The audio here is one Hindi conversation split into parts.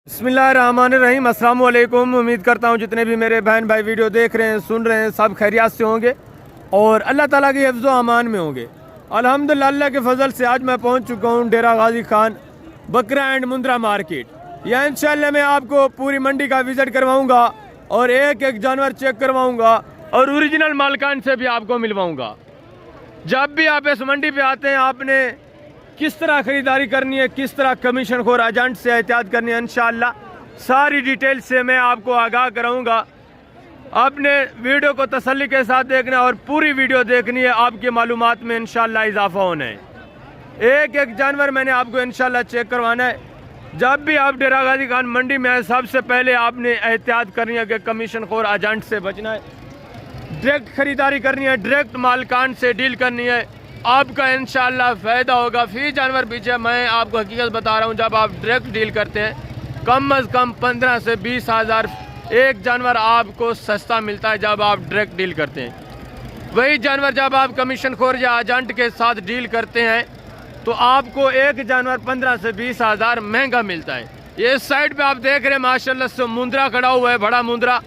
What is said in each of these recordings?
बिस्मिल्लाहिर्रहमानिर्रहीम। अस्सलाम वालेकुम। उम्मीद करता हूँ जितने भी मेरे बहन भाई वीडियो देख रहे हैं, सुन रहे हैं, सब खैरियत से होंगे और अल्लाह ताला की हिफ्ज़ व अमान में होंगे। अल्हम्दुलिल्लाह अल्लाह के फजल से आज मैं पहुँच चुका हूँ डेरा गाजी खान बकरा एंड मुंद्रा मार्केट। यहाँ इंशाल्लाह मैं आपको पूरी मंडी का विज़िट करवाऊँगा और एक एक जानवर चेक करवाऊँगा और ओरिजिनल मालिकान से भी आपको मिलवाऊँगा। जब भी आप इस मंडी पे आते हैं आपने किस तरह ख़रीदारी करनी है, किस तरह कमीशन खोर एजेंट से एहतियात करनी है, इंशाअल्लाह सारी डिटेल से मैं आपको आगाह कराऊंगा। आपने वीडियो को तसल्ली के साथ देखना है और पूरी वीडियो देखनी है, आपकी मालूमात में इंशाअल्लाह इजाफा होना है। एक एक जानवर मैंने आपको इंशाअल्लाह चेक करवाना है। जब भी आप डेरा गाजी खान मंडी में आए सबसे पहले आपने एहतियात करनी है कि कमीशन खोर एजेंट से बचना है, डायरेक्ट ख़रीदारी करनी है, डायरेक्ट मालिकान से डील करनी है, आपका इंशाअल्लाह फ़ायदा होगा। फी जानवर पीछे मैं आपको हकीकत बता रहा हूँ, जब आप डायरेक्ट डील करते हैं कम अज़ कम 15 से 20 हज़ार एक जानवर आपको सस्ता मिलता है जब आप डायरेक्ट डील करते हैं। वही जानवर जब आप कमीशन खोर या एजेंट के साथ डील करते हैं तो आपको एक जानवर 15 से 20 हज़ार महंगा मिलता है। ये साइड पे आप देख रहे हैं माशाल्लाह से मुंद्रा खड़ा हुआ है, बड़ा मुंद्रा,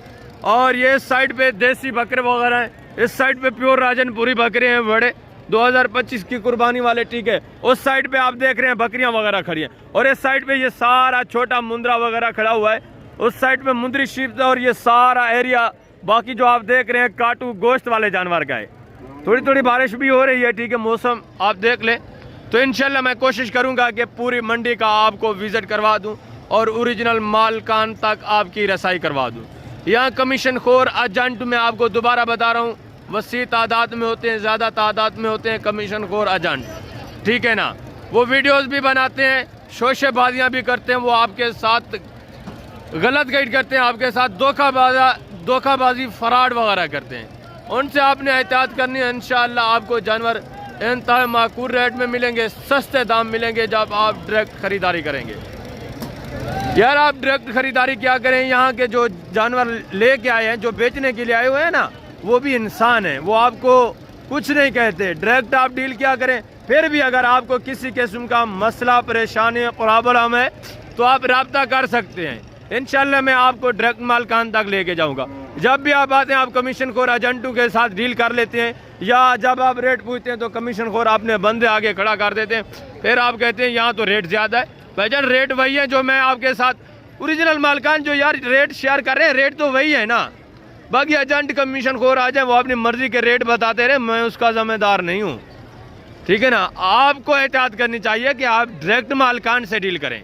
और ये साइड पे देसी बकरे वगैरह हैं, इस साइड पे प्योर राजनपुरी बकरे हैं बड़े 2025 की कुर्बानी वाले, ठीक है। उस साइड पे आप देख रहे हैं बकरियां वगैरह खड़ी हैं और इस साइड पे ये सारा छोटा मुंद्रा वगैरह खड़ा हुआ है। उस साइड पे मुंद्री शीप और ये सारा एरिया बाकी जो आप देख रहे हैं काटू गोश्त वाले जानवर का है। थोड़ी थोड़ी बारिश भी हो रही है, ठीक है, मौसम आप देख लें। तो इंशाल्लाह मैं कोशिश करूँगा कि पूरी मंडी का आपको विज़िट करवा दूँ और ओरिजिनल मालकान तक आपकी रसाई करवा दूँ। यहाँ कमीशन खोर एजेंट में आपको दोबारा बता रहा हूँ वसी तादाद में होते हैं, ज़्यादा तादाद में होते हैं कमीशन खोर एजेंट, ठीक है ना। वो वीडियोस भी बनाते हैं, शोशेबाजियाँ भी करते हैं, वो आपके साथ गलत गाइड करते हैं, आपके साथ धोखाबाजी फराड वगैरह करते हैं। उनसे आपने एहतियात करनी है। इंशाअल्लाह आपको जानवर इंतहा माकूल रेट में मिलेंगे, सस्ते दाम मिलेंगे जब आप डायरेक्ट ख़रीदारी करेंगे। यार आप डायरेक्ट ख़रीदारी क्या करें, यहाँ के जो जानवर लेके आए हैं, जो बेचने के लिए आए हुए हैं ना, वो भी इंसान है, वो आपको कुछ नहीं कहते। डायरेक्ट आप डील क्या करें। फिर भी अगर आपको किसी किस्म का मसला, परेशानी, प्रॉब्लम है तो आप रब्ता कर सकते हैं। इंशाल्लाह मैं आपको डायरेक्ट मालकान तक लेके जाऊंगा। जब भी आप आते हैं आप कमीशन खोर एजेंटों के साथ डील कर लेते हैं, या जब आप रेट पूछते हैं तो कमीशन खोर अपने बंदे आगे खड़ा कर देते हैं, फिर आप कहते हैं यहाँ तो रेट ज़्यादा है। भाईजान रेट वही है जो मैं आपके साथ ओरिजिनल मालकान जो यार रेट शेयर कर रहे हैं, रेट तो वही है ना। बाकी एजेंट कमीशन खोर आ जाए वो अपनी मर्जी के रेट बताते रहे, मैं उसका जिम्मेदार नहीं हूँ, ठीक है ना। आपको एहतियात करनी चाहिए कि आप डायरेक्ट मालकान से डील करें,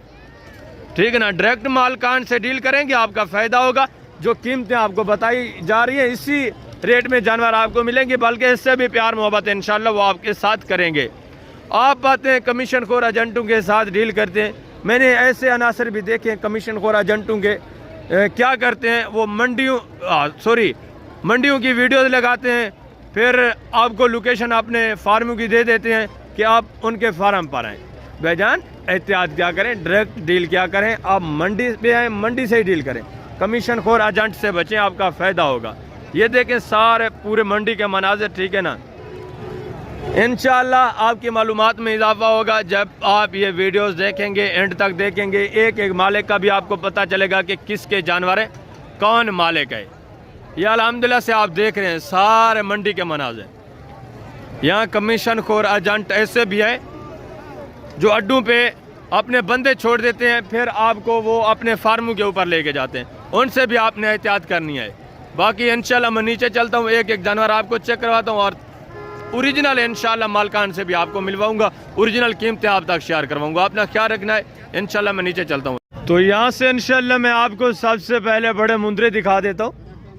ठीक है ना। डायरेक्ट मालकान से डील करेंगे आपका फ़ायदा होगा। जो कीमतें आपको बताई जा रही है इसी रेट में जानवर आपको मिलेंगे, बल्कि इससे भी प्यार मोहब्बत इंशाल्लाह वो आपके साथ करेंगे। आप आते हैं कमीशन खोर एजेंटों के साथ डील करते हैं। मैंने ऐसे अनासर भी देखे हैं कमीशन खोर एजेंटों के क्या करते हैं, वो मंडियों की वीडियोस लगाते हैं, फिर आपको लोकेशन अपने फार्मों की दे देते हैं कि आप उनके फार्म पर आएँ। भाईजान एहतियात क्या करें, डायरेक्ट डील क्या करें, आप मंडी पे आएँ, मंडी से ही डील करें, कमीशन खोर एजेंट से बचें, आपका फ़ायदा होगा। ये देखें सारे पूरे मंडी के मनाजिर, ठीक है ना। इंशाअल्लाह आपकी मालूमात में इजाफा होगा जब आप ये वीडियोस देखेंगे, एंड तक देखेंगे। एक एक मालिक का भी आपको पता चलेगा कि किसके जानवर हैं, कौन मालिक है। ये अल्हम्दुलिल्लाह से आप देख रहे हैं सारे मंडी के मनाजिर। यहाँ कमीशन खोर एजेंट ऐसे भी हैं जो अड्डों पे अपने बंदे छोड़ देते हैं, फिर आपको वो अपने फार्मों के ऊपर लेके जाते हैं, उनसे भी आपने एहतियात करनी है। बाकी इंशाल्लाह मैं नीचे चलता हूँ, एक एक जानवर आपको चेक करवाता हूँ और ओरिजिनल इंशाल्लाह मालकान से भी आपको मिलवाऊंगा, ओरिजिनल कीमतें आप तक शेयर करवाऊंगा। अपना ख्याल रखना है। इंशाल्लाह मैं नीचे चलता हूँ। तो यहाँ से इंशाल्लाह मैं आपको सबसे पहले बड़े मुंद्रे दिखा देता हूँ,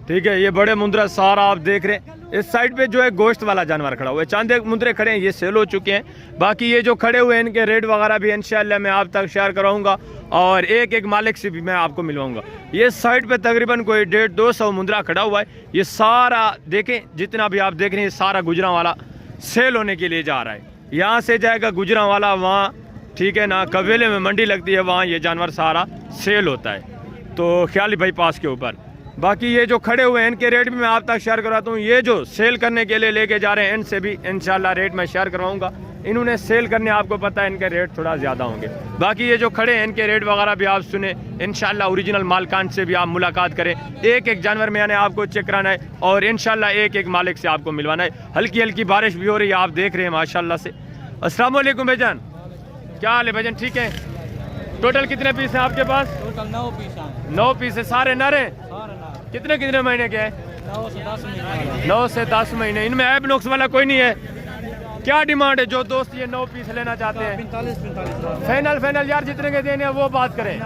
ठीक है। ये बड़े मुंद्रा सारा आप देख रहे हैं। इस साइड पे जो है गोश्त वाला जानवर खड़ा हुआ है, चांद मुंद्रे खड़े हैं, ये सेल हो चुके हैं। बाकी ये जो खड़े हुए हैं इनके रेट वगैरह भी इंशाल्लाह मैं आप तक शेयर कराऊंगा और एक एक मालिक से भी मैं आपको मिलवाऊंगा। ये साइड पे तकरीबन कोई 150-200 मुंद्रा खड़ा हुआ है। ये सारा देखें, जितना भी आप देख रहे हैं सारा गुजरा वाला सेल होने के लिए जा रहा है। यहाँ से जाएगा गुजरा वाला वहाँ, ठीक है ना, कबीले में मंडी लगती है, वहाँ ये जानवर सारा सेल होता है। तो ख्याली बाईपास के ऊपर बाकी ये जो खड़े हुए हैं इनके रेट भी मैं आप तक शेयर करवाता हूँ। ये जो सेल करने के लिए लेके जा रहे हैं इनसे भी इंशाल्लाह रेट मैं शेयर करवाऊँगा। इन्होंने सेल करने, आपको पता है इनके रेट थोड़ा ज़्यादा होंगे। बाकी ये जो खड़े हैं इनके रेट वगैरह भी आप सुने, इंशाल्लाह ओरिजिनल मालिकान से भी आप मुलाकात करें। एक एक जानवर में आने आपको चेक कराना है और इंशाल्लाह एक एक मालिक से आपको मिलवाना है। हल्की हल्की बारिश भी हो रही है, आप देख रहे हैं माशाल्लाह से। अस्सलाम वालेकुम भाईजान, क्या हाल है भाईजान? ठीक है। टोटल कितने पीस हैं आपके पास? टोटल 9 पीस हैं। 9 पीस है, सारे नर हैं? कितने कितने महीने के हैं? 9 से 10 महीने। 9 से 10 महीने। इनमें ऐब नुक्स वाला कोई नहीं है? क्या डिमांड है जो दोस्त ये 9 पीस लेना चाहते हैं? 45 फाइनल यार, जितने के देने हैं वो बात करें,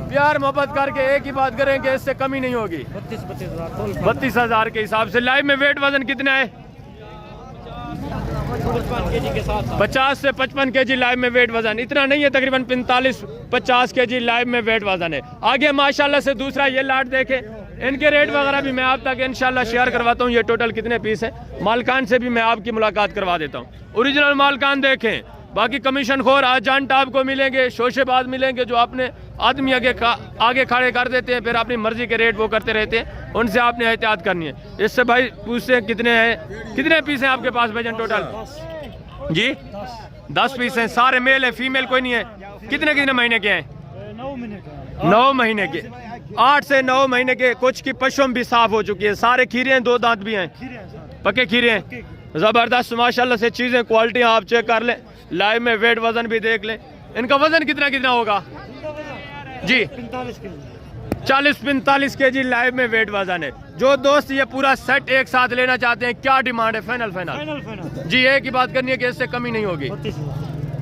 प्यार मोहब्बत करके एक ही बात करें कि इससे कमी नहीं होगी। 32,000 के हिसाब से। लाइव में वेट वजन कितना है? 50 से 55 kg लाइव में वेट वजन, इतना नहीं है, तकरीबन 45-50 kg लाइव में वेट वजन है। आगे माशाल्लाह से दूसरा ये लाट देखे, इनके रेट वगैरह भी मैं आप तक इंशाल्लाह शेयर करवाता हूँ। ये टोटल कितने पीस है, मालकान से भी मैं आपकी मुलाकात करवा देता हूँ। ओरिजिनल मालकान देखें, बाकी कमीशन खोर एजेंट आपको मिलेंगे, शोशेबाज मिलेंगे जो अपने आदमी आगे खड़े कर देते हैं, फिर अपनी मर्जी के रेट वो करते रहते हैं, उनसे आपने एहतियात करनी है। इससे भाई पूछते हैं कितने हैं, कितने पीस हैं आपके पास भाईजान टोटल? जी 10 पीस हैं, सारे मेल है, फीमेल कोई नहीं है। कितने कितने महीने के हैं? 9 महीने के, 8 से 9 महीने के। कुछ की पशम भी साफ हो चुकी है, सारे खीरे हैं, 2 दांत भी हैं, पक्के खीरे हैं, जबरदस्त माशाल्लाह से चीजें, क्वालिटी आप चेक कर लें, लाइव में वेट वजन भी देख लें। इनका वजन कितना कितना होगा जी? 40-45 kg लाइव में वेट वजन है। जो दोस्त ये पूरा सेट एक साथ लेना चाहते हैं, क्या डिमांड है? फाइनल जी, एक ही बात करनी है कि इससे कमी नहीं होगी।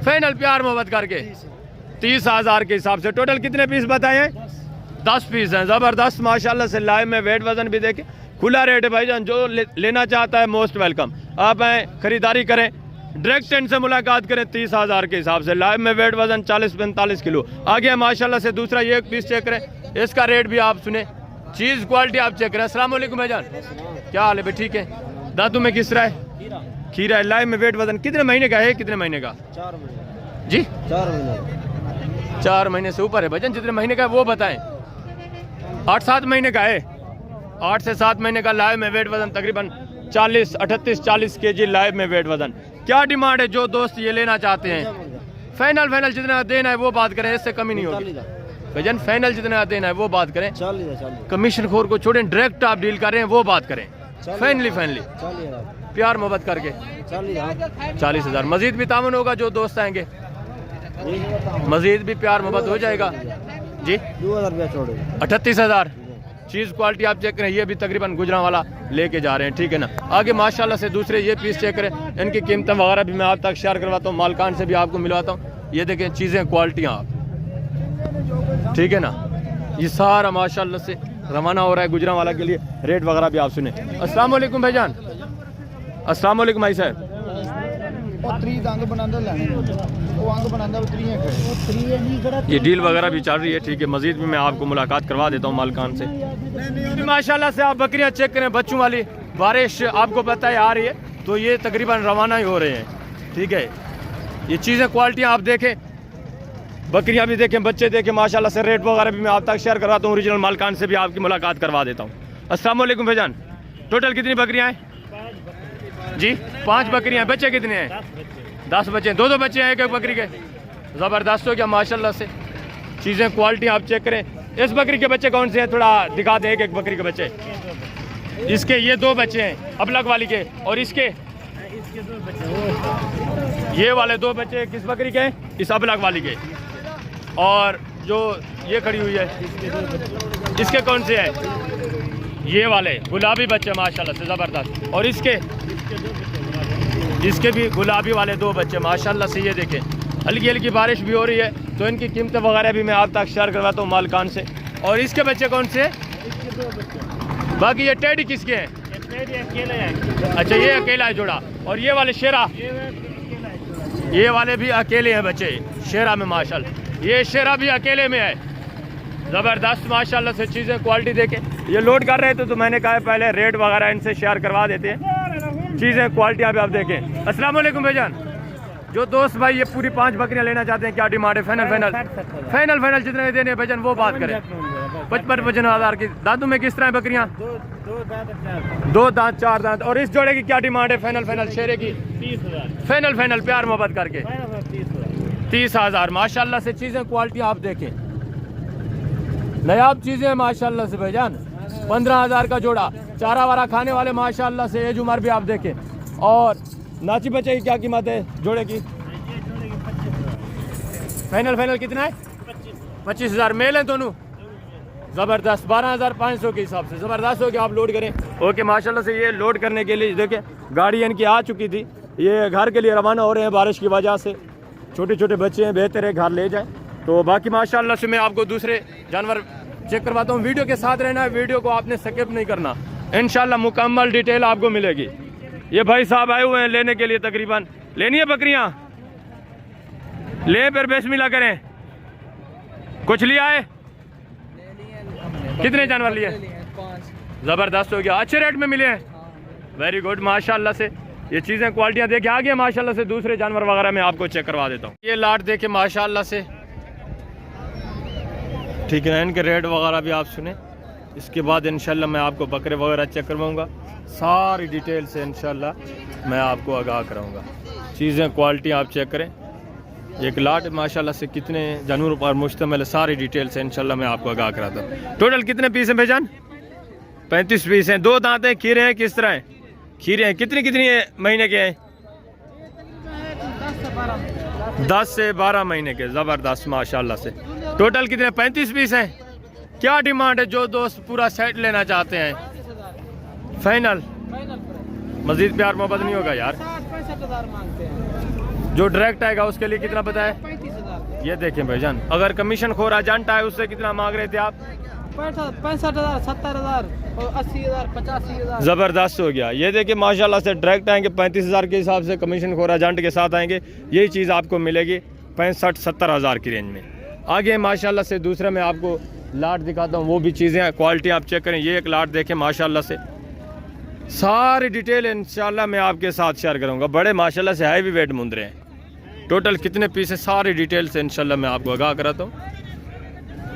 फाइनल प्यार मोहब्बत करके 30,000 के हिसाब से। टोटल कितने पीस बताए? 10 पीस हैं, जबरदस्त माशाल्लाह से। लाइव में वेट वजन भी देखें, खुला रेट है भाईजान, जो लेना चाहता है मोस्ट वेलकम। आप आए, खरीदारी करें, डायरेक्ट इनसे मुलाकात करें। 30,000 के हिसाब से लाइव में वेट वजन 40-45 किलो। आगे माशाल्लाह से दूसरा ये एक पीस चेक करें, इसका रेट भी आप सुने, चीज क्वालिटी आप चेक करें। अस्सलाम वालेकुम भाईजान, क्या हाल है भाई? ठीक है। दांतों में किस तरह है? खीरा है। लाइव में वेट वजन कितने महीने का है? कितने महीने का? 4 महीने जी, 4 महीने 4 महीने से ऊपर है भाईजान। जितने महीने का है वो बताएं। 8-7 महीने का है, 8 से 7 महीने का लाइव में वेट वजन तकरीबन 38-40 kg लाइव में वेट वजन। क्या डिमांड है जो दोस्त ये लेना चाहते हैं? फाइनल जितना देना है वो बात करें, इससे कमी नहीं होगी भाईजान। फाइनल जितना देना है वो बात करें, कमीशन खोर को छोड़ें, डायरेक्ट आप डील कर रहे हैं वो बात करें। फाइनली प्यार मोहब्बत करके 40,000। मजीद भी तामन होगा, जो दोस्त आएंगे मजीद भी प्यार मोहब्बत हो जाएगा जी। 38,000। चीज़ क्वालिटी आप चेक करें, ये भी तकरीबन गुजरांवाला लेके जा रहे हैं, ठीक है ना। आगे माशाल्लाह से दूसरे ये पीस चेक करें, इनकी कीमतें वगैरह भी मैं आप तक शेयर करवाता हूँ, मालकान से भी आपको मिलवाता हूँ। ये देखें चीज़ें, क्वालिटियाँ आप, ठीक है ना। ये सारा माशाल्लाह से रवाना हो रहा है गुजरांवाला के लिए। रेट वगैरह भी आप सुने। अस्सलाम वालेकुम भाईजान। अस्सलाम वालेकुम भाई साहब। ये डील वगैरह भी चल रही है, ठीक है। मजीद भी मैं आपको मुलाकात करवा देता हूँ मालकान से। माशाल्लाह से आप बकरियाँ चेक करें, बच्चों वाली। बारिश आपको पता है आ रही है, तो ये तकरीबन रवाना ही हो रहे हैं, ठीक है। ये चीज़ें क्वालिटियाँ आप देखें, बकरियाँ भी देखें, बच्चे देखें माशाल्लाह से। रेट वगैरह भी मैं आप तक शेयर करवाता हूँ, ओरिजिनल मालकान से भी आपकी मुलाकात करवा देता हूँ। अस्सलाम वालेकुम भाईजान। टोटल कितनी बकरियाँ हैं जी? 5 बकरियाँ। बच्चे कितने हैं? 10 बच्चे। 2 बच्चे हैं एक एक बकरी के। ज़बरदस्त हो गया माशाल्लाह से। चीज़ें क्वालिटी आप चेक करें। इस बकरी के बच्चे कौन से हैं, थोड़ा दिखा दें एक एक बकरी के बच्चे। इसके ये 2 बच्चे हैं अबलग वाली के, और इसके ये वाले 2 बच्चे किस बकरी के हैं? इस अबलग वाली के। और जो ये खड़ी हुई है इसके कौन से है? ये वाले गुलाबी बच्चे माशाल्लाह से ज़बरदस्त। और इसके भी गुलाबी वाले 2 बच्चे माशाल्लाह से। ये देखें, हल्की हल्की बारिश भी हो रही है, तो इनकी कीमतें वगैरह भी मैं आप तक शेयर करवाता हूँ मालकान से। और इसके बच्चे कौन से? बाकी ये टेडी किसके हैं? अच्छा, ये अकेला है जोड़ा। और ये वाले शेरा, ये वाले भी अकेले हैं बच्चे शेरा में माशाल्लाह। ये शेरा भी अकेले में है, ज़बरदस्त माशाल्लाह से। चीज़ें क्वालिटी देखें। ये लोड कर रहे थे तो मैंने कहा पहले रेट वगैरह इनसे शेयर करवा देते हैं। चीज़ें क्वालिटी आप देखें। अस्सलाम वालेकुम भाईजान, जो दोस्त भाई ये पूरी 5 बकरियां लेना चाहते हैं क्या डिमांड है? फाइनल फाइनल फाइनल फाइनल जितने देने हैं भजन वो बात करें। 55-55 की। दांतों में किस तरह है बकरियां? 2 दांत 4 दांत। और इस जोड़े की क्या डिमांड है? फाइनल फाइनल शेरे की 30,000 फाइनल फाइनल प्यार मोहब्बत करके 30,000। माशाल्लाह से चीज़ें क्वालिटी आप देखें, नायाब चीज़ें हैं माशाल्लाह से भाईजान। 15,000 का जोड़ा, चारा वारा खाने वाले माशाल्लाह से। एज उमर भी आप देखें। और नाची बच्चे की क्या कीमत है जोड़े की? फाइनल फाइनल कितना है? 25,000। मेल हैं दोनों, ज़बरदस्त। 12,500 के हिसाब से ज़बरदस्त हो गया। आप लोड करें। ओके माशाल्लाह से ये लोड करने के लिए देखें गाड़ी इनकी आ चुकी थी, ये घर के लिए रवाना हो रहे हैं बारिश की वजह से। छोटे छोटे बच्चे हैं, बेहतर है घर ले जाएं। तो बाकी माशाल्लाह से मैं आपको दूसरे जानवर चेक करवाता हूँ। वीडियो के साथ रहना है, वीडियो को आपने स्किप नहीं करना। इंशाल्लाह मुकम्मल डिटेल आपको मिलेगी। ये भाई साहब आए हुए हैं लेने के लिए, तकरीबन लेनी है बकरियाँ, ले फिर बिस्मिल्लाह करें। कुछ लिया है? कितने जानवर लिए? 5 ज़बरदस्त हो गया, अच्छे रेट में मिले हैं। वेरी गुड माशाल्लाह से। ये चीज़ें क्वालिटियाँ देखे आगे माशाल्लाह से दूसरे जानवर वगैरह मैं आपको चेक करवा देता हूँ। ये लाट देखे माशाल्लाह से, ठीक है। इनके रेट वगैरह भी आप सुने। इसके बाद इंशाल्लाह मैं आपको बकरे वगैरह चेक करवाऊँगा, सारी डिटेल से इंशाल्लाह मैं आपको आगाह कराऊँगा। चीज़ें क्वालिटी आप चेक करें। एक लाट माशाल्लाह से कितने जानवरों पर मुश्तमिल है, सारी डिटेल से इंशाल्लाह मैं आपको आगाह कराता हूँ। टोटल कितने पीस हैं भाईजान? 35 पीस हैं। 2 दांत हैं, खीरे हैं, किस तरह हैं? खीरे हैं। कितनी कितनी महीने के हैं? 10 से 12 महीने के। ज़बरदस्त माशाल्लाह से। टोटल कितने? 35 पीस हैं। क्या डिमांड है जो दोस्त पूरा सेट लेना चाहते हैं? फाइनल मजीद प्यार मोहब्बत नहीं होगा यार? 65,000 मांगते हैं। जो डायरेक्ट आएगा उसके लिए कितना बताया? 35,000। ये देखें भाईजान, अगर कमीशन खोर एजेंट आए उससे कितना मांग रहे थे आप? 65,000, 70,000 और 80,000, 85,000। ज़बरदस्त हो गया। ये देखिए माशाल्लाह से डायरेक्ट आएंगे 35,000 के हिसाब से, कमीशन खोर एजेंट के साथ आएंगे। यही चीज़ आपको मिलेगी 65-70,000 की रेंज में। आगे माशाल्लाह से दूसरा मैं आपको लाट दिखाता हूँ, वो भी चीज़ें क्वालिटी आप चेक करें। ये एक लाट देखें माशाल्लाह से, सारी डिटेल इंशाल्लाह मैं आपके साथ शेयर करूँगा। बड़े माशाल्लाह से हैवी वेट मुंदरे हैं। टोटल कितने पीस है सारी डिटेल से इंशाल्लाह मैं आपको आगाह कराता हूँ।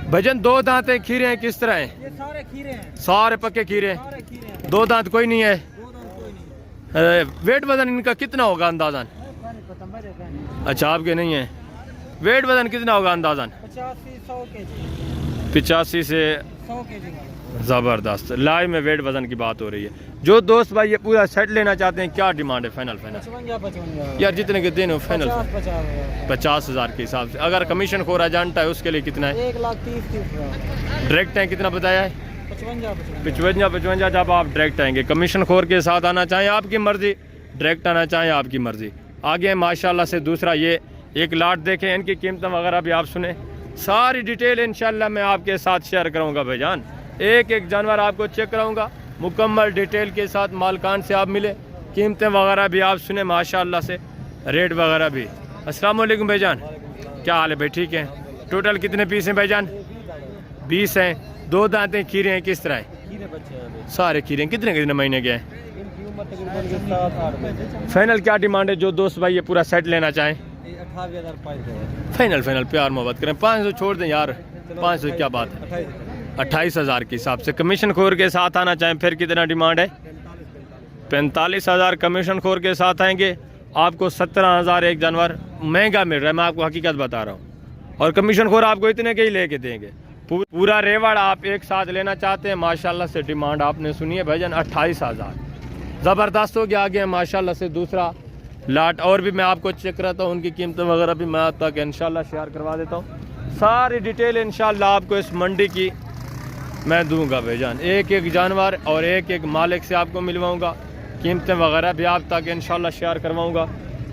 भजन 2 दांत हैं, खीरे हैं, किस तरह हैं? ये सारे खीरे हैं, सारे पक्के खीरे हैं। सारे खीरे हैं। 2 दांत कोई नहीं है। 2 दांत कोई नहीं। वेट वजन इनका कितना होगा अंदाजन? अच्छा आपके नहीं है। वेट वजन कितना होगा अंदाजन? 85-100 केजी। 85 से 100 केजी का। ज़बरदस्त। लाइव में वेट वजन की बात हो रही है। जो दोस्त भाई ये पूरा सेट लेना चाहते हैं क्या डिमांड है? फाइनल 55 यार जितने के दिन हो फाइनल 50 50,000 के हिसाब से। अगर कमीशन खोरा जानता है उसके लिए कितना है? 1,30,000। डायरेक्ट है कितना बताया है? 55। जब आप डायरेक्ट आएंगे, कमीशन खोर के साथ आना चाहें आपकी मर्जी, डायरेक्ट आना चाहें आपकी मर्जी। आगे माशाल्लाह से दूसरा ये एक लाट देखें, इनकी कीमतें वगैरह भी आप सुने। सारी डिटेल इंशाल्लाह मैं आपके साथ शेयर करूँगा भाईजान। एक एक जानवर आपको चेक कराऊँगा मुकम्मल डिटेल के साथ। मालकान से आप मिले, कीमतें वगैरह भी आप सुने माशाल्लाह से, रेट वगैरह भी। अस्सलाम वालेकुम भाईजान, क्या हाल है भाई? ठीक है। टोटल कितने पीस हैं भाईजान? 20 हैं। 2 दांत हैं, खीरे हैं, किस तरह हैं? खीरे बच्चे हैं। सारे खीरे हैं। कितने कितने महीने के हैं? इनकी उम्र तकरीबन 7-8 महीने। फाइनल क्या डिमांड है जो दोस्त भाई ये पूरा सेट लेना चाहें? 28,500। फाइनल प्यार मोहब्बत करें। 500 छोड़ दें यार, 500 क्या बात है? 28,000 के हिसाब से। कमीशन खोर के साथ आना चाहें फिर कितना डिमांड है? 45,000 कमीशन खोर के साथ आएंगे आपको 17,000 एक जानवर महंगा मिल रहा है, मैं आपको हकीकत बता रहा हूँ। और कमीशन खोर आपको इतने के ही लेके देंगे। पूरा रेवाड़ आप एक साथ लेना चाहते हैं माशाल्लाह से, डिमांड आपने सुनी है भाईजान 28,000। ज़बरदस्त हो गया। आगे माशाल्लाह से दूसरा लाट और भी मैं आपको चेक कराता हूँ, उनकी कीमतें वगैरह भी मैं आप तक इंशाल्लाह शेयर करवा देता हूँ। सारी डिटेल इंशाल्लाह आपको इस मंडी की मैं दूंगा भाईजान। एक एक जानवर और एक एक मालिक से आपको मिलवाऊंगा, कीमतें वगैरह भी आप तक इंशाल्लाह शेयर करवाऊंगा।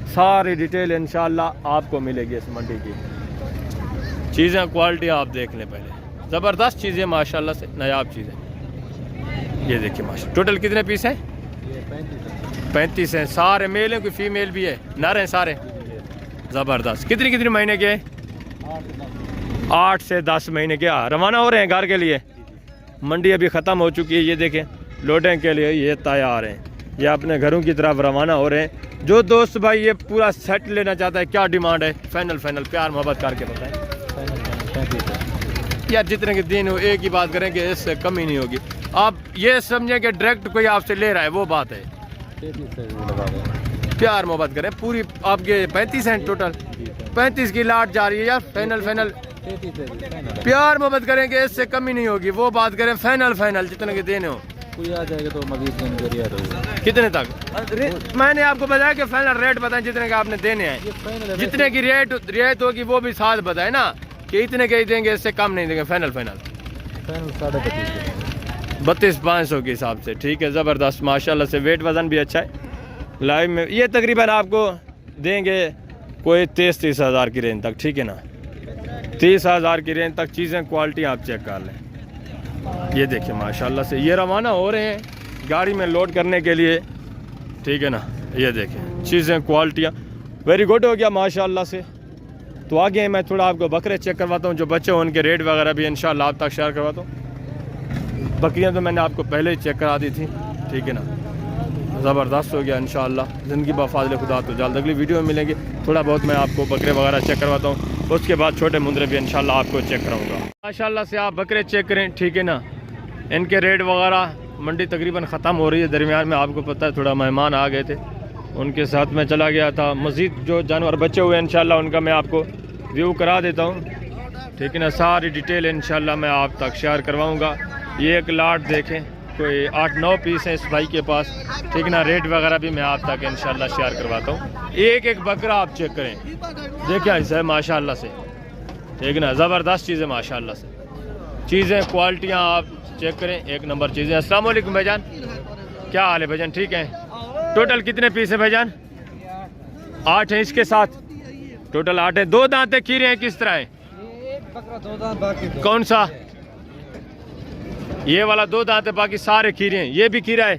सारी डिटेल इंशाल्लाह आपको मिलेगी इस मंडी की। चीज़ें क्वालिटी आप देख लें पहले, ज़बरदस्त चीज़ें माशाल्लाह से, नायाब चीज़ें। ये देखिए माशा। टोटल कितने पीस हैं? 35 हैं। सारे मेल हैं, कोई फीमेल भी है? नर हैं सारे? ज़बरदस्त। कितनी कितने महीने के? 8 से 10 महीने के। रवाना हो रहे हैं घर के लिए। मंडी अभी ख़त्म हो चुकी है। ये देखें लोडिंग के लिए ये तैयार हैं। ये अपने घरों की तरफ रवाना हो रहे हैं। जो दोस्त भाई ये पूरा सेट लेना चाहता है, क्या डिमांड है? फाइनल प्यार मोहब्बत करके बताएं यार, जितने के दिन हो एक ही बात करेंगे, इससे कमी नहीं होगी। आप ये समझें कि डायरेक्ट कोई आपसे ले रहा है, वो बात है। प्यार मोहब्बत करें पूरी। आपके 35 हैं टोटल, 35 की लाट जा रही है यार। फाइनल प्यार मोहब्बत करेंगे, इससे कमी नहीं होगी, वो बात करें। फाइनल जितने के देने हो, कोई आ जाएगा तो मजीद कितने तक? मैंने आपको बताया कि फाइनल रेट बताएं जितने के आपने देने हैं। जितने की रियायत होगी वो भी साथ बताए ना कि इतने के ही देंगे, इससे कम नहीं देंगे। फाइनल 32,500 के हिसाब से। ठीक है, ज़बरदस्त माशाल्लाह से। वेट वज़न भी अच्छा है। लाइव में ये तकरीबन आपको देंगे कोई 30 हज़ार की रेंज तक। ठीक है ना, 30 हज़ार की रेंज तक चीज़ें, क्वालिटी आप चेक कर लें। ये देखिए माशाल्लाह से ये रवाना हो रहे हैं गाड़ी में लोड करने के लिए। ठीक है ना, ये देखें चीज़ें, क्वालिटियाँ वेरी गुड हो गया माशाल्लाह से। तो आगे मैं थोड़ा आपको बकरे चेक करवाता हूँ, जो बच्चे हैं उनके रेट वगैरह भी इंशाल्लाह आप तक शेयर करवाता हूँ। बकरियाँ तो मैंने आपको पहले ही चेक करा दी थी। ठीक है ना, ज़बरदस्त हो गया इंशाल्लाह। ज़िंदगी बफ़ाज़िल खुदा तो जल्द अगली वीडियो में मिलेंगे। थोड़ा बहुत मैं आपको बकरे वगैरह चेक करवाता हूँ, उसके बाद छोटे मुंदरे भी इंशाल्लाह आपको चेक कराऊंगा। माशाल्लाह से आप बकरे चेक करें। ठीक है ना, इनके रेट वगैरह, मंडी तकरीबन ख़त्म हो रही है। दरमियान में आपको पता है थोड़ा मेहमान आ गए थे, उनके साथ में चला गया था। मज़ीद जो जानवर बचे हुए हैं इंशाल्लाह उनका मैं आपको व्यू करा देता हूँ। ठीक है ना, सारी डिटेल इंशाल्लाह मैं आप तक शेयर करवाऊँगा। ये एक लाट देखें, कोई 8-9 पीस हैं इस भाई के पास। ठीक है ना, रेट वगैरह भी मैं आप तक इंशाल्लाह शेयर करवाता हूँ। एक बकरा आप चेक करें, देखिए ऐसा है माशाल्लाह से। ठीक है ना, ज़बरदस्त चीज़ें माशाल्लाह से। चीज़ें, क्वालिटियाँ आप चेक करें, एक नंबर चीज़ें। अस्सलाम वालेकुम भाईजान, क्या हाल है भाईजान? ठीक है। टोटल कितने पीस है भाईजान? 8 हैं इसके साथ, टोटल 8 हैं। 2 दांतें खीरे हैं, किस तरह है? कौन सा? ये वाला 2 दांत है, बाकी सारे खीरे हैं। ये भी खीरा है,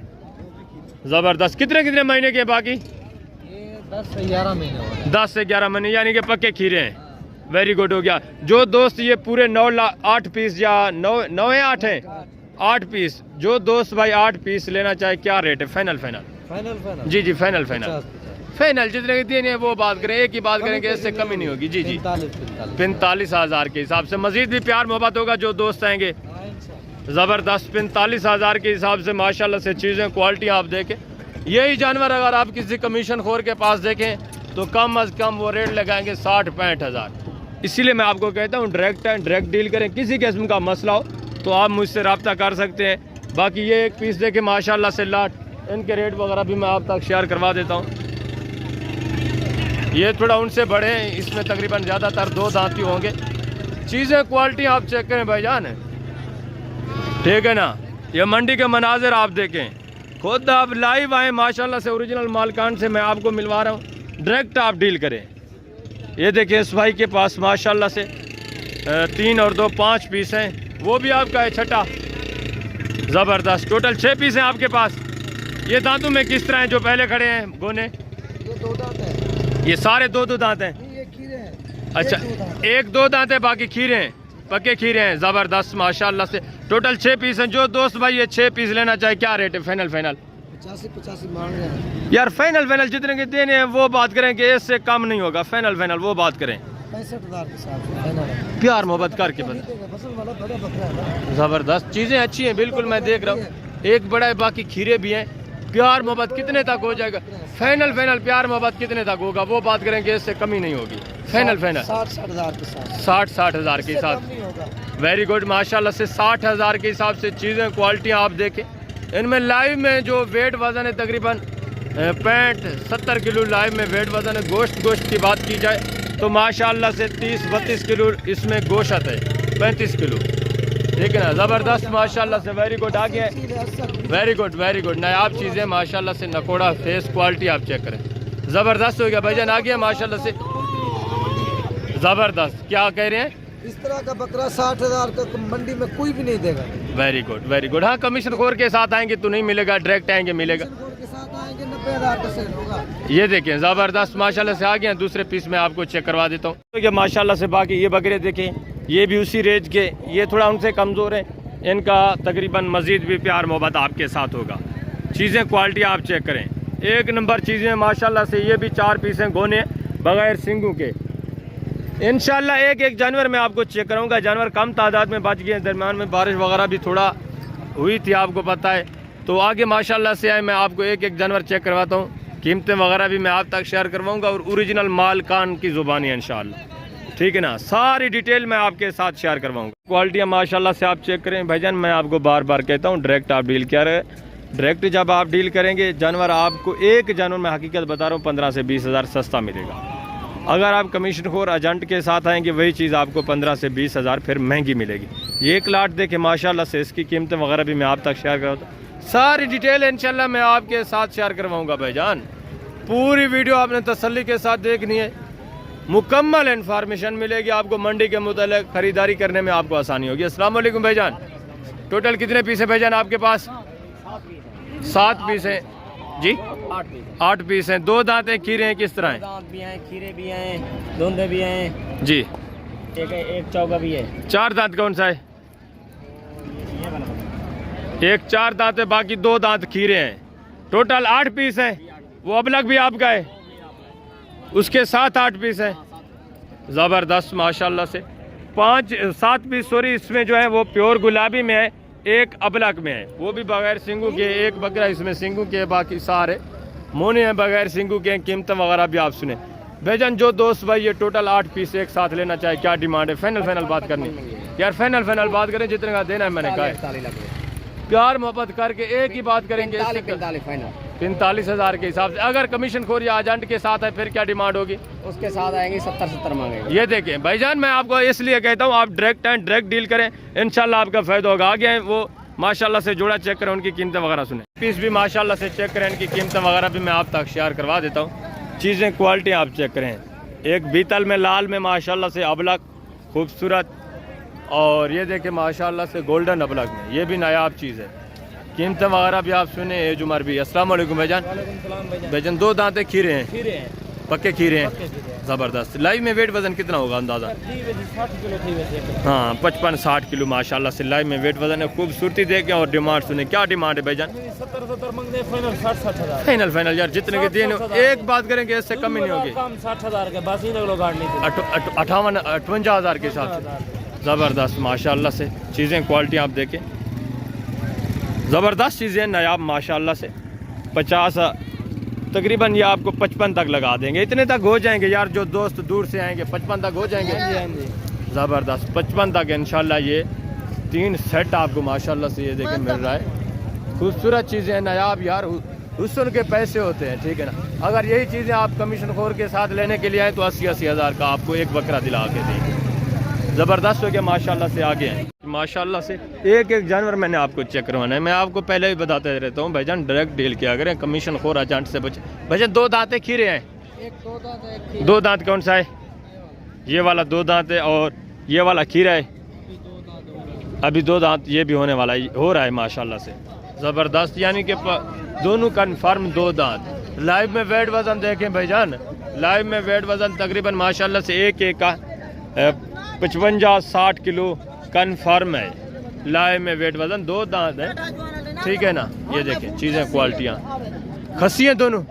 ज़बरदस्त। कितने महीने के बाकी? 10 से 11 महीने। 10 से 11 महीने, यानी कि पक्के खीरे हैं। वेरी गुड हो गया। जो दोस्त ये पूरे 8 पीस या 9 है 8 है 8 पीस, जो दोस्त भाई 8 पीस लेना चाहे, क्या रेट है? फाइनल जी फाइनल जितने के देने हैं वो बात करें, एक ही बात करेंगे, इससे कमी नहीं होगी। जी 45 हज़ार के हिसाब से। मजीद भी प्यार मोहब्बत होगा जो दोस्त आएंगे। ज़बरदस्त 45 हज़ार के हिसाब से माशाल्लाह से चीज़ें, क्वालिटी आप देखें। यही जानवर अगर आप किसी कमीशन खोर के पास देखें तो कम अज़ कम वो रेट लगाएंगे 60-65 हज़ार। इसीलिए मैं आपको कहता हूँ डायरेक्ट डील करें। किसी किस्म का मसला हो तो आप मुझसे रब्ता कर सकते हैं। बाकी ये एक पीस देखें माशाल्लाह से लाट, इनके रेट वगैरह भी मैं आप तक शेयर करवा देता हूँ। ये थोड़ा उनसे बड़े हैं, इसमें तकरीबन ज़्यादातर 2 दांती होंगे। चीज़ें, क्वालिटी आप चेक करें भाईजान, ठीक है ना। ये मंडी के मनाजिर आप देखें, खुद आप लाइव आए माशाल्लाह से। ओरिजिनल मालकान से मैं आपको मिलवा रहा हूँ, डायरेक्ट आप डील करें। ये देखिए इस भाई के पास माशाल्लाह से 3 और 2 5 पीस हैं, वो भी आपका है छठा। ज़बरदस्त, टोटल 6 पीस हैं आपके पास। ये दांतों में किस तरह हैं जो पहले खड़े हैं गोने? ये 2 दांत है। ये सारे 2 दांत हैं? ये खीरे हैं। अच्छा, 1-2 दांत है, बाकी खीरे हैं, पक्के खीरे हैं। ज़बरदस्त माशाल्लाह से। टोटल 6 पीस हैं। जो दोस्त भाई ये 6 पीस लेना चाहे, क्या रेट है? फाइनल 85 मांग रहे हैं यार। फाइनल जितने के देने हैं वो बात करें कि इससे कम नहीं होगा। फाइनल वो बात करें। 65,000 के साथ प्यार मोहब्बत करके ज़बरदस्त चीज़ें अच्छी हैं, बिल्कुल मैं देख रहा हूँ। एक बड़ा है, बाकी खीरे भी हैं। प्यार मोहब्बत कितने तक हो जाएगा? फाइनल प्यार मोहब्बत कितने तक होगा वो बात करेंगे, इससे कमी नहीं होगी। फाइनल 60,000 के साथ। 60,000 के साथ। वेरी गुड माशाल्लाह से। 60,000 के हिसाब से चीज़ें, क्वालिटियाँ आप देखें। इनमें लाइव में जो वेट वज़न है तकरीबन 65-70 किलो लाइव में वेट वज़न है। गोश्त की बात की जाए तो माशाल्लाह से 30-32 किलो इसमें गोश्त है, 35 किलो। ठीक है ना, ज़बरदस्त माशाल्लाह से। Very good. आगे वेरी गुड नायाब चीज़ें माशाल्लाह से। नकोड़ा फेस क्वालिटी आप चेक करें, ज़बरदस्त हो गया भाईजान। आगे माशाल्लाह से ज़बरदस्त। क्या कह रहे हैं? इस तरह का बकरा 60,000 का मंडी में कोई भी नहीं देगा। Very good. हाँ, कमीशन खोर के साथ आएंगे तो नहीं मिलेगा, डायरेक्ट आएंगे मिलेगा। के साथ आएंगे 90,000 का सेल होगा। ये देखें ज़बरदस्त माशाल्लाह से। आ गए दूसरे पीस में आपको चेक करवा देता हूँ। तो ये माशाल्लाह से बाकी ये बकरे देखें, ये भी उसी रेंज के, ये थोड़ा उनसे कमज़ोर है। इनका तकरीबन मज़ीद भी प्यार मोहब्बत आपके साथ होगा। चीज़ें क्वालिटी आप चेक करें, एक नंबर चीज़ें माशाल्लाह से। ये भी 4 पीस हैं गोने बगैर सिंगों के। इंशाल्लाह एक एक जानवर मैं आपको चेक कराऊंगा। जानवर कम तादाद में बच गए, दरमियान में बारिश वगैरह भी थोड़ा हुई थी, आपको पता है। तो आगे माशाल्लाह से आए, मैं आपको एक एक जानवर चेक करवाता हूँ, कीमतें वगैरह भी मैं आप तक शेयर करवाऊँगा और ओरिजिनल माल कान की ज़ुबानी है इंशाल्लाह, ठीक है ना। सारी डिटेल मैं आपके साथ शेयर करवाऊँगा। क्वालिटियाँ माशाल्लाह से आप चेक करें भाईजान। मैं आपको बार बार कहता हूँ डायरेक्ट आप डील क्या रहे, डायरेक्ट जब आप डील करेंगे जानवर आपको एक जानवर मैं हकीकत बता रहा हूँ 15 से 20 हज़ार सस्ता मिलेगा। अगर आप कमीशन खोर एजेंट के साथ आएंगे वही चीज़ आपको 15 से 20 हज़ार फिर महंगी मिलेगी। ये एक लाट देखे माशाल्लाह से, इसकी कीमतें वगैरह भी मैं आप तक शेयर करवाता हूँ। सारी डिटेल इंशाल्लाह मैं आपके साथ शेयर करवाऊँगा भाईजान। पूरी वीडियो आपने तसल्ली के साथ देखनी है, मुकम्मल इन्फॉर्मेशन मिलेगी आपको। मंडी के मुतालिक ख़रीदारी करने में आपको आसानी होगी। अस्सलाम वालेकुम भाईजान। टोटल कितने पीस है भाईजान आपके पास? 7 पीस हैं जी, 8 पीस हैं। 2 दांत हैं, खीरे हैं, किस तरह हैं? दांत भी हैं, खीरे भी हैं, धुंधे भी हैं जी। एक चौका भी है। 4 दांत कौन सा है? एक 4 दांत है, बाकी 2 दांत खीरे हैं। टोटल 8 पीस हैं। वो अबलग भी आपका है, उसके साथ 8 पीस हैं। ज़बरदस्त माशाल्लाह से। 7 पीस सॉरी, इसमें जो है वो प्योर गुलाबी में है, एक अबलग में है, वो भी बगैर सिंगू के। एक बकरा इसमें सिंगू के, बाकी सारे मोने हैं बगैर सिंगू के। कीमतें वगैरह भी आप सुने भाईजान। जो दोस्त भाई ये टोटल 8 पीस एक साथ लेना चाहे, क्या डिमांड है? फाइनल बात करनी यार, फाइनल बात करें, जितने का देना है मैंने कहा। प्यार मोहब्बत करके एक ही बात करेंगे, 45 हज़ार के हिसाब से। अगर कमीशन खोर या एजेंट के साथ है फिर क्या डिमांड होगी? उसके साथ आएंगे 70 मांगेंगे। ये देखें भाईजान, मैं आपको इसलिए कहता हूँ आप डायरेक्ट आएँ, डायरेक्ट डील करें, इंशाल्लाह आपका फ़ायदा होगा। आगे हैं वो माशाल्लाह से जोड़ा चेक करें, उनकी कीमतें वगैरह सुने। पीस भी माशाल्लाह से चेक करें, इनकी कीमतें वगैरह भी मैं आप तक शेयर करवा देता हूँ। चीज़ें क्वालिटी आप चेक करें। एक बीतल में लाल में माशाल्लाह से अबलग खूबसूरत, और ये देखें माशाल्लाह से गोल्डन अबलग में, ये भी नायाब चीज़ है। कीमतें वगैरह भी आप सुने। एज उमर भी। अस्सलाम वालेकुम भाईजान। भाईजान 2 दांते खीरे हैं, पक्के खीरे हैं, ज़बरदस्त। लाइव में वेट वज़न कितना होगा अंदाज़ा? 60 किलो। हाँ 55-60 किलो माशाल्लाह से लाइव में वेट वज़न है। खूबसूरती देखें और डिमांड सुने। क्या डिमांड है भाईजान? 70 मांगते हैं, फाइनल 60 हज़ार। फाइनल यार, जितने के दिन एक बात करेंगे इससे कम ही नहीं होगी। 60 हज़ार के बस, 58 हज़ार के हिसाब से। ज़बरदस्त माशाल्लाह से चीज़ें, क्वालिटी आप देखें, ज़बरदस्त चीज़ें नायाब माशाल्लाह से। 50 तकरीबन ये आपको 55 तक लगा देंगे, इतने तक हो जाएंगे यार। जो दोस्त दूर से आएंगे 55 तक हो जाएंगे। ज़बरदस्त 55 तक इंशाल्लाह। ये 3 सेट आपको माशाल्लाह से ये देखें मिल रहा है। खूबसूरत चीज़ें हैं, नायाब यार, हुस्न के पैसे होते हैं, ठीक है ना। अगर यही चीज़ें आप कमीशन खोर के साथ लेने के लिए आए तो 80-80 हज़ार का आपको एक बकरा दिला के देंगे। ज़बरदस्त हो गया माशाल्लाह से। आगे हैं माशाल्लाह से। एक एक जानवर मैंने आपको चेक करवाना है। मैं आपको पहले ही बताते रहता हूँ भाईजान, डायरेक्ट डील किया करें, कमीशन खोर एजेंट से बचे। भाईजान 2 दांतें खीरे हैं। 2 दांत कौन सा है? ये वाला 2 दांत है, और ये वाला खीरा है। अभी 2 दांत ये भी होने वाला है, हो रहा है माशाल्लाह से। ज़बरदस्त, यानी कि दोनों कन्फर्म 2 दांत। लाइव में वेट वज़न देखें भाईजान, लाइव में वेट वज़न तकरीबन माशाल्लाह से एक का 55-60 किलो कन्फर्म है। लाइव में वेट वज़न 2 दांत है, ठीक है ना। ये देखें चीज़ें, क्वालिटियाँ, खस्सी हैं दोनों,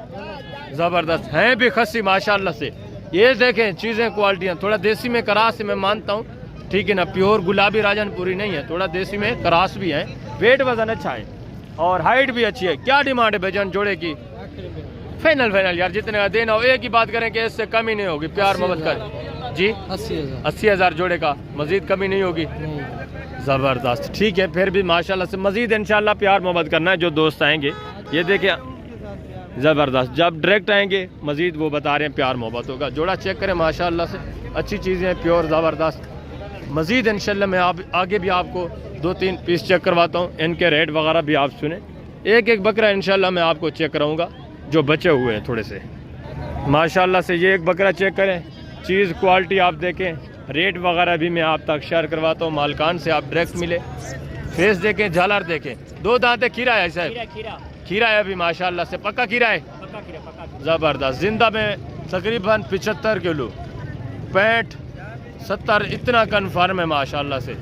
ज़बरदस्त हैं भी खस्सी माशाल्लाह से। ये देखें चीज़ें, क्वालिटियाँ। थोड़ा देसी में करास मैं मानता हूँ, ठीक है ना। प्योर गुलाबी राजनपुरी नहीं है, थोड़ा देसी में करास भी है। वेट वज़न अच्छा है और हाइट भी अच्छी है। क्या डिमांड है भाईजान जोड़े की? फाइनल यार, जितने का देना हो। एक ही बात करें कि इससे कमी नहीं होगी, प्यार मोहब्बत कर जी। 80 हज़ार जोड़े का, मज़ीद कमी नहीं होगी। ज़बरदस्त, ठीक है। फिर भी माशाल्लाह से मज़ीद इंशाल्लाह प्यार मोहब्बत करना है जो दोस्त आएंगे। ये देखिए ज़बरदस्त, जब डायरेक्ट आएंगे मज़ीद वो बता रहे हैं प्यार मोहब्बत होगा। जोड़ा चेक करें माशाल्लाह से, अच्छी चीज़ें हैं, प्योर ज़बरदस्त। मज़ीद इंशाल्लाह मैं आगे भी आपको 2-3 पीस चेक करवाता हूँ, इनके रेट वगैरह भी आप सुने। एक एक बकरा इंशाल्लाह मैं आपको चेक कराऊँगा जो बचे हुए हैं थोड़े से माशाल्लाह से। ये एक बकरा चेक करें, चीज़ क्वालिटी आप देखें, रेट वगैरह भी मैं आप तक शेयर करवाता हूँ। मालकान से आप डायरेक्ट मिले, फेस देखें, झालर देखें। 2 दांतें खीरा है सर, खीरा है अभी माशाल्लाह से, पक्का खीरा है, ज़बरदस्त। जिंदा में तकरीबन 75 किलो, 65-70 इतना कन्फर्म है माशाल्लाह से।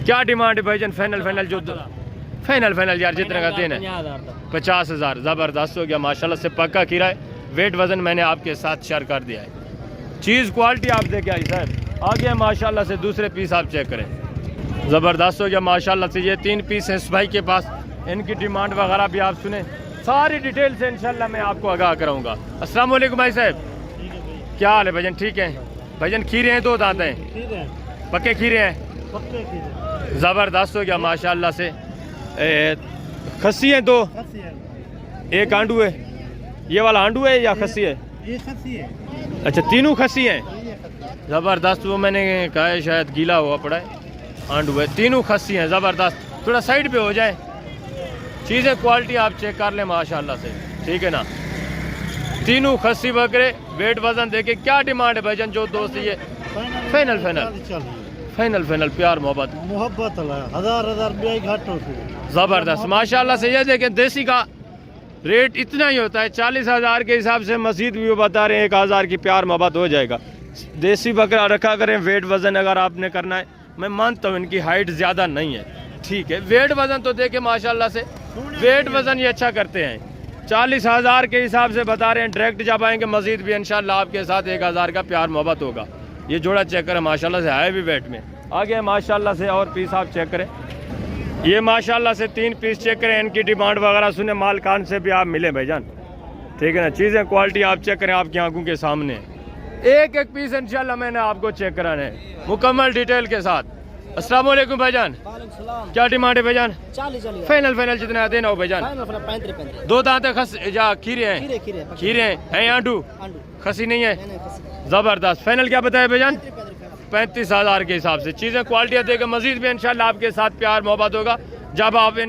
क्या डिमांड है भाईजान? फाइनल जो फाइनल यार जितने का देना है 50,000 तक 50,000। ज़बरदस्त हो गया माशाल्लाह से, पक्का खीरा है। वेट वज़न मैंने आपके साथ शेयर कर दिया है। चीज़ क्वालिटी आप देखें आई साहब, आगे माशाल्लाह से दूसरे पीस आप चेक करें। ज़बरदस्त हो गया माशाल्लाह से। ये 3 पीस हैं इस भाई के पास, इनकी डिमांड वगैरह भी आप सुने, सारी डिटेल से इंशाल्लाह मैं आपको आगाह कराऊंगा। अस्सलाम वालेकुम भाई साहब, क्या हाल है भाईजान? ठीक है भाईजान। खीरे हैं 2 दांत हैं, पक्के खीरे हैं, ज़बरदस्त हो गया माशाल्लाह से। खस्सी हैं 2, एक आंडू है। ये वाला आंडू है या खस्सी है? ये खस्सी है। अच्छा तीनों खस्सी हैं, ज़बरदस्त। वो मैंने कहा है शायद गीला हुआ पड़ा है, आंडू है। तीनों खस्सी हैं, ज़बरदस्त। थोड़ा साइड पे हो जाए, चीज़ें क्वालिटी आप चेक कर लें माशाल्लाह से, ठीक है ना। तीनों खस्सी बकरे, वेट वज़न देके। क्या डिमांड है भाईजान जो दोस्त ये? फाइनल प्यार मोहब्बत 1000 घाट ज़बरदस्त माशाल्लाह से। ये देखें देसी का रेट इतना ही होता है, 40,000 के हिसाब से मजीद भी वो बता रहे हैं 1,000 की प्यार मोहब्बत हो जाएगा। देसी बकरा रखा करें, वेट वज़न अगर आपने करना है। मैं मानता हूँ इनकी हाइट ज़्यादा नहीं है, ठीक है। वेट वज़न तो देखें माशाल्लाह से, वेट वज़न ये अच्छा करते हैं। 40,000 के हिसाब से बता रहे हैं। डायरेक्ट जब आएंगे मजीद भी इंशाल्लाह आपके साथ 1,000 का प्यार मोहब्बत होगा। ये जोड़ा चेक करें माशाल्लाह से, है भी वेट में। आगे माशाल्लाह से और पीस आप चेक करें। ये माशाल्लाह से 3 पीस चेक करें, इनकी डिमांड वगैरह सुने, माल खान से भी आप मिले भाईजान, ठीक है ना। चीज़ें क्वालिटी आप चेक करें, आपकी आंखों के सामने। एक पीस इंशाल्लाह मैंने आपको चेक कराना है मुकम्मल डिटेल के साथ। अस्सलाम वालेकुम भाईजान, क्या डिमांड है भाईजान? 40 फाइनल जितना देना हो भाईजान। 2 दांत है, खस या खीरे हैं? खीरे हैं आंडू, खसी नहीं है। ज़बरदस्त। फाइनल क्या बताया भाईजान? 35,000 के हिसाब से। चीज़ें क्वालिटी देगा, मजीद भी इंशाल्लाह आपके साथ प्यार मोहब्बत होगा जब आप